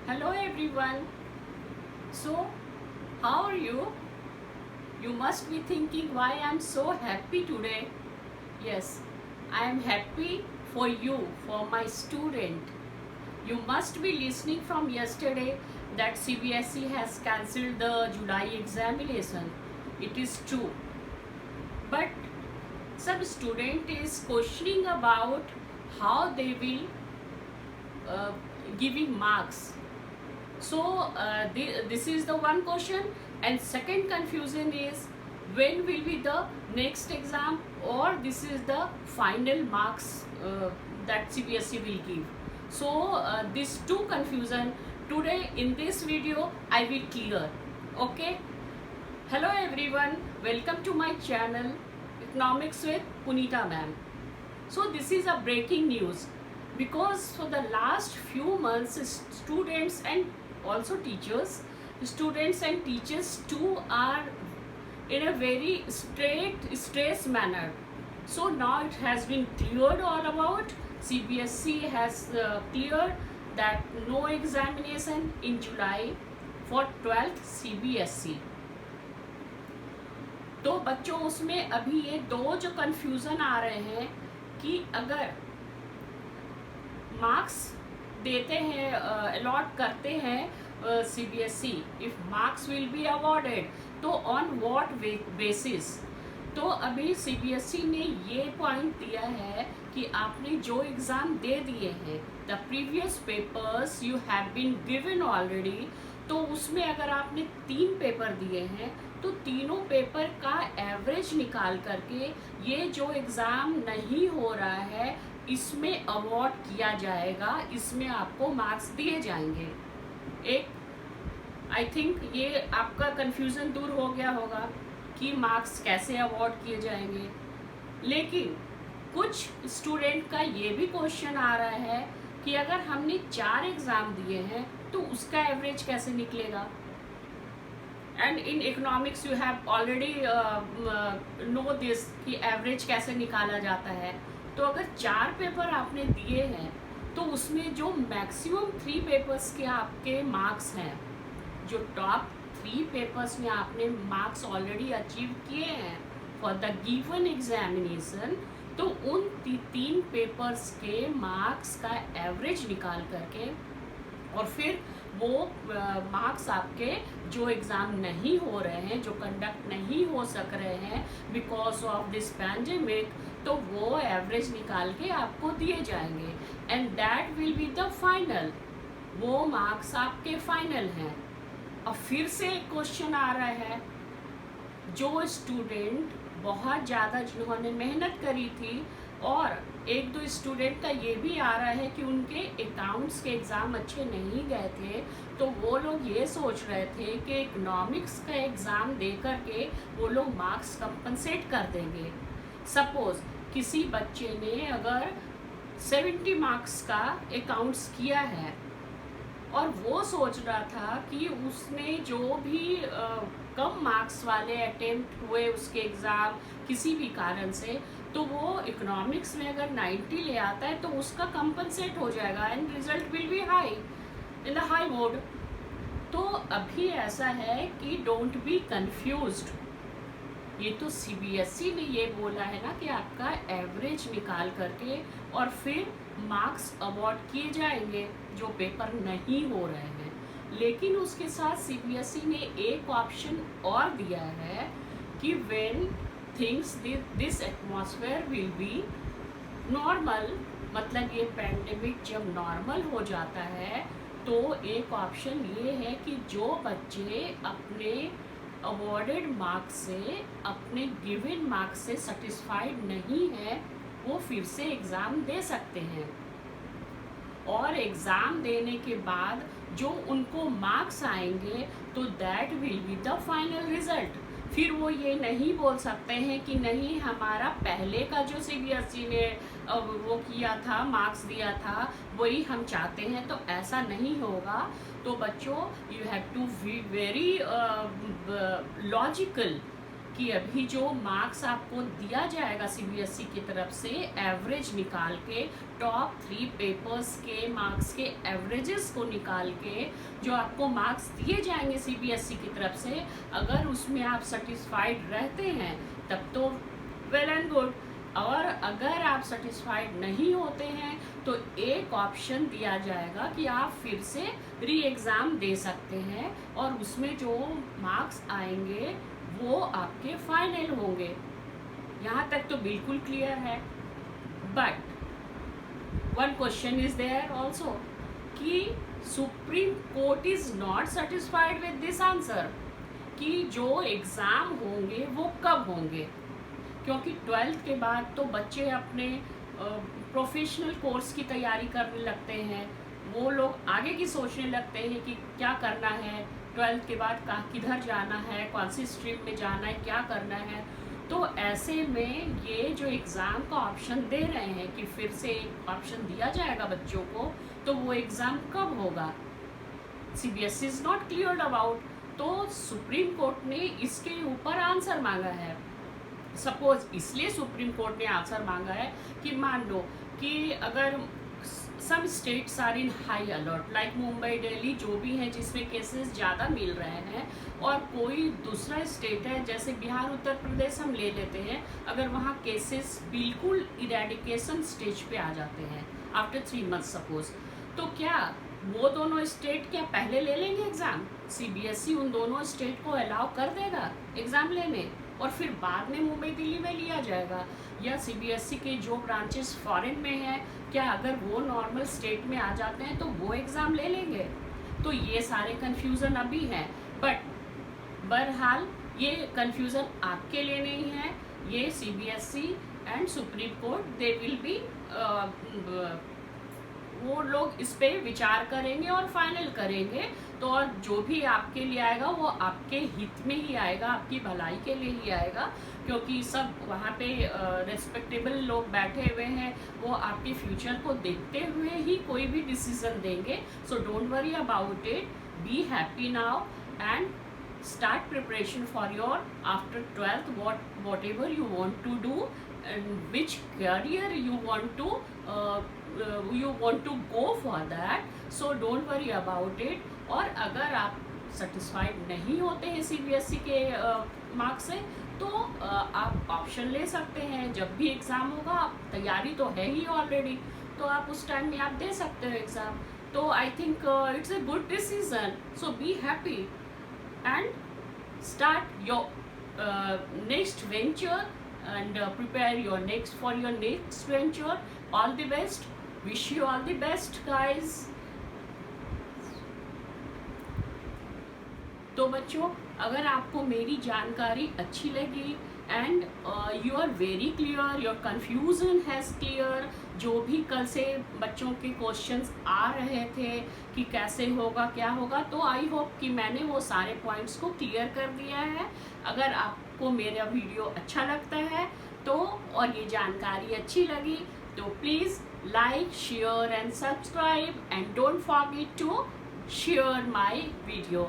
Hello everyone. So, how are you? You must be thinking why I'm so happy today. Yes, I am happy for you, for my student. You must be listening from yesterday that CBSE has cancelled the July examination. It is true. But some student is questioning about how they will uh, giving marks. So this is the one question, and second confusion is when will be the next exam, or this is the final marks that CBSE will give. So these two confusion today in this video I will clear. Okay. Hello everyone, welcome to my channel Economics with Punita ma'am. So this is a breaking news because for the last few months students and also teachers, students and teachers too are in a very stress manner. So now it has been cleared all about. CBSE has cleared that no examination in July for 12th CBSE. तो बच्चों उसमें अभी ये दो जो confusion आ रहे हैं कि अगर मार्क्स देते हैं अलॉट करते हैं CBSE, if marks will be awarded तो ऑन व्हाट बेसिस. तो अभी CBSE ने ये पॉइंट दिया है कि आपने जो एग्ज़ाम दे दिए हैं the previous papers you have been given already, तो उसमें अगर आपने 3 पेपर दिए हैं तो तीनों पेपर का एवरेज निकाल करके ये जो एग्ज़ाम नहीं हो रहा है इसमें अवॉर्ड किया जाएगा, इसमें आपको मार्क्स दिए जाएंगे. एक आई थिंक ये आपका कन्फ्यूज़न दूर हो गया होगा कि मार्क्स कैसे अवॉर्ड किए जाएंगे. लेकिन कुछ स्टूडेंट का ये भी क्वेश्चन आ रहा है कि अगर हमने 4 एग्ज़ाम दिए हैं तो उसका एवरेज कैसे निकलेगा. And in economics you have already know this कि एवरेज कैसे निकाला जाता है. तो अगर 4 पेपर आपने दिए हैं तो उसमें जो मैक्सिमम 3 पेपर्स के आपके मार्क्स हैं, जो टॉप 3 पेपर्स में आपने मार्क्स ऑलरेडी अचीव किए हैं फॉर द गिवन एग्जामिनेशन, तो उन 3 पेपर्स के मार्क्स का एवरेज निकाल करके और फिर वो मार्क्स आपके जो एग्ज़ाम नहीं हो रहे हैं, जो कंडक्ट नहीं हो सक रहे हैं बिकॉज ऑफ दिस पैंडेमिक, तो वो एवरेज निकाल के आपको दिए जाएंगे and that will be the final. वो मार्क्स आपके फाइनल हैं. अब फिर से एक क्वेश्चन आ रहा है, जो स्टूडेंट बहुत ज़्यादा जिन्होंने मेहनत करी थी, और एक दो स्टूडेंट का ये भी आ रहा है कि उनके अकाउंट्स के एग्ज़ाम अच्छे नहीं गए थे, तो वो लोग ये सोच रहे थे कि इकोनॉमिक्स का एग्ज़ाम दे करके वो लोग मार्क्स कंपनसेट कर देंगे. सपोज़ किसी बच्चे ने अगर 70 मार्क्स का अकाउंट्स किया है और वो सोच रहा था कि उसने जो भी कम मार्क्स वाले अटेम्प्ट हुए उसके एग्ज़ाम किसी भी कारण से, तो वो इकोनॉमिक्स में अगर 90 ले आता है तो उसका कंपनसेट हो जाएगा and result will be high in the high mode. तो अभी ऐसा है कि डोंट बी कंफ्यूज्ड. ये तो CBSE ने ये बोला है ना कि आपका एवरेज निकाल करके और फिर मार्क्स अवॉर्ड किए जाएंगे जो पेपर नहीं हो रहे हैं. लेकिन उसके साथ CBSE ने एक ऑप्शन और दिया है कि when things this atmosphere will be normal, मतलब ये पैंडेमिक जब नॉर्मल हो जाता है तो एक ऑप्शन ये है कि जो बच्चे अपने अवॉर्डेड मार्क्स से, अपने गिवन मार्क्स से सेटिस्फाइड नहीं है, वो फिर से एग्ज़ाम दे सकते हैं. और एग्ज़ाम देने के बाद जो उनको मार्क्स आएंगे तो that will be the final result. फिर वो ये नहीं बोल सकते हैं कि नहीं हमारा पहले का जो CBSE ने वो किया था, मार्क्स दिया था, वही हम चाहते हैं. तो ऐसा नहीं होगा. तो बच्चों you have to be very logical कि अभी जो मार्क्स आपको दिया जाएगा सीबीएसई की तरफ से, एवरेज निकाल के, टॉप 3 पेपर्स के मार्क्स के एवरेजेस को निकाल के जो आपको मार्क्स दिए जाएंगे सीबीएसई की तरफ से, अगर उसमें आप सेटिस्फाइड रहते हैं तब तो वेल एंड गुड, और अगर आप सेटिस्फाइड नहीं होते हैं तो एक ऑप्शन दिया जाएगा कि आप फिर से री एग्ज़ाम दे सकते हैं और उसमें जो मार्क्स आएंगे वो आपके फाइनल होंगे। यहाँ तक तो बिल्कुल क्लियर है। But one question is there also कि Supreme Court is not satisfied with this answer कि जो एग्ज़ाम होंगे वो कब होंगे, क्योंकि 12th के बाद तो बच्चे अपने प्रोफेशनल कोर्स की तैयारी करने लगते हैं, वो लोग आगे की सोचने लगते हैं कि क्या करना है 12th के बाद, किधर जाना है, कौन सी स्ट्रीम में जाना है, क्या करना है। तो ऐसे में ये जो एग्ज़ाम का ऑप्शन दे रहे हैं कि फिर से एक ऑप्शन दिया जाएगा बच्चों को, तो वो एग्ज़ाम कब होगा CBSE is not cleared about. तो सुप्रीम कोर्ट ने इसके ऊपर आंसर मांगा है। सपोज इसलिए सुप्रीम कोर्ट ने आंसर मांगा है कि मान लो कि अगर some states are in high alert like Mumbai, Delhi, जो भी हैं जिसमें केसेस ज़्यादा मिल रहे हैं, और कोई दूसरा स्टेट है जैसे बिहार, उत्तर प्रदेश हम ले लेते हैं, अगर वहाँ केसेस बिल्कुल इरेडिकेशन स्टेज पे आ जाते हैं आफ्टर 3 मंथ सपोज, तो क्या वो दोनों स्टेट क्या पहले ले लेंगे एग्ज़ाम? सीबीएसई उन दोनों स्टेट को अलाउ कर देगा एग्ज़ाम लेने और फिर बाद में मुंबई, दिल्ली में लिया जाएगा? या सीबीएसई के जो ब्रांचेस फॉरेन में हैं, क्या अगर वो नॉर्मल स्टेट में आ जाते हैं तो वो एग्ज़ाम ले लेंगे? तो ये सारे कन्फ्यूज़न अभी हैं। बट बहरहाल ये कन्फ्यूज़न आपके लिए नहीं है, ये CBSE and supreme court they will be, वो लोग इस पे विचार करेंगे और फाइनल करेंगे। तो और जो भी आपके लिए आएगा वो आपके हित में ही आएगा, आपकी भलाई के लिए ही आएगा, क्योंकि सब वहाँ पे रेस्पेक्टेबल लोग बैठे हुए हैं, वो आपके फ्यूचर को देखते हुए ही कोई भी डिसीजन देंगे। So don't worry about it, be happy now and start preparation for your after 12th, whatever you want to do and which career you want to go for that, so don't worry about it। और अगर आप satisfied नहीं होते हैं CBSE के marks से तो आप ऑप्शन ले सकते हैं, जब भी एग्ज़ाम होगा, आप तैयारी तो है ही ऑलरेडी, तो आप उस टाइम में आप दे सकते हो एग्ज़ाम। तो I think it's a good decision, so be happy and start your next venture and prepare your next venture। All the best, wish you all the best guys। तो बच्चों, अगर आपको मेरी जानकारी अच्छी लगी and you are very clear, your confusion has clear, जो भी कल से बच्चों के क्वेश्चंस आ रहे थे कि कैसे होगा क्या होगा, तो आई होप कि मैंने वो सारे पॉइंट्स को क्लियर कर दिया है। अगर आपको मेरा वीडियो अच्छा लगता है तो और ये जानकारी अच्छी लगी तो please like, share and subscribe and don't forget to share my video।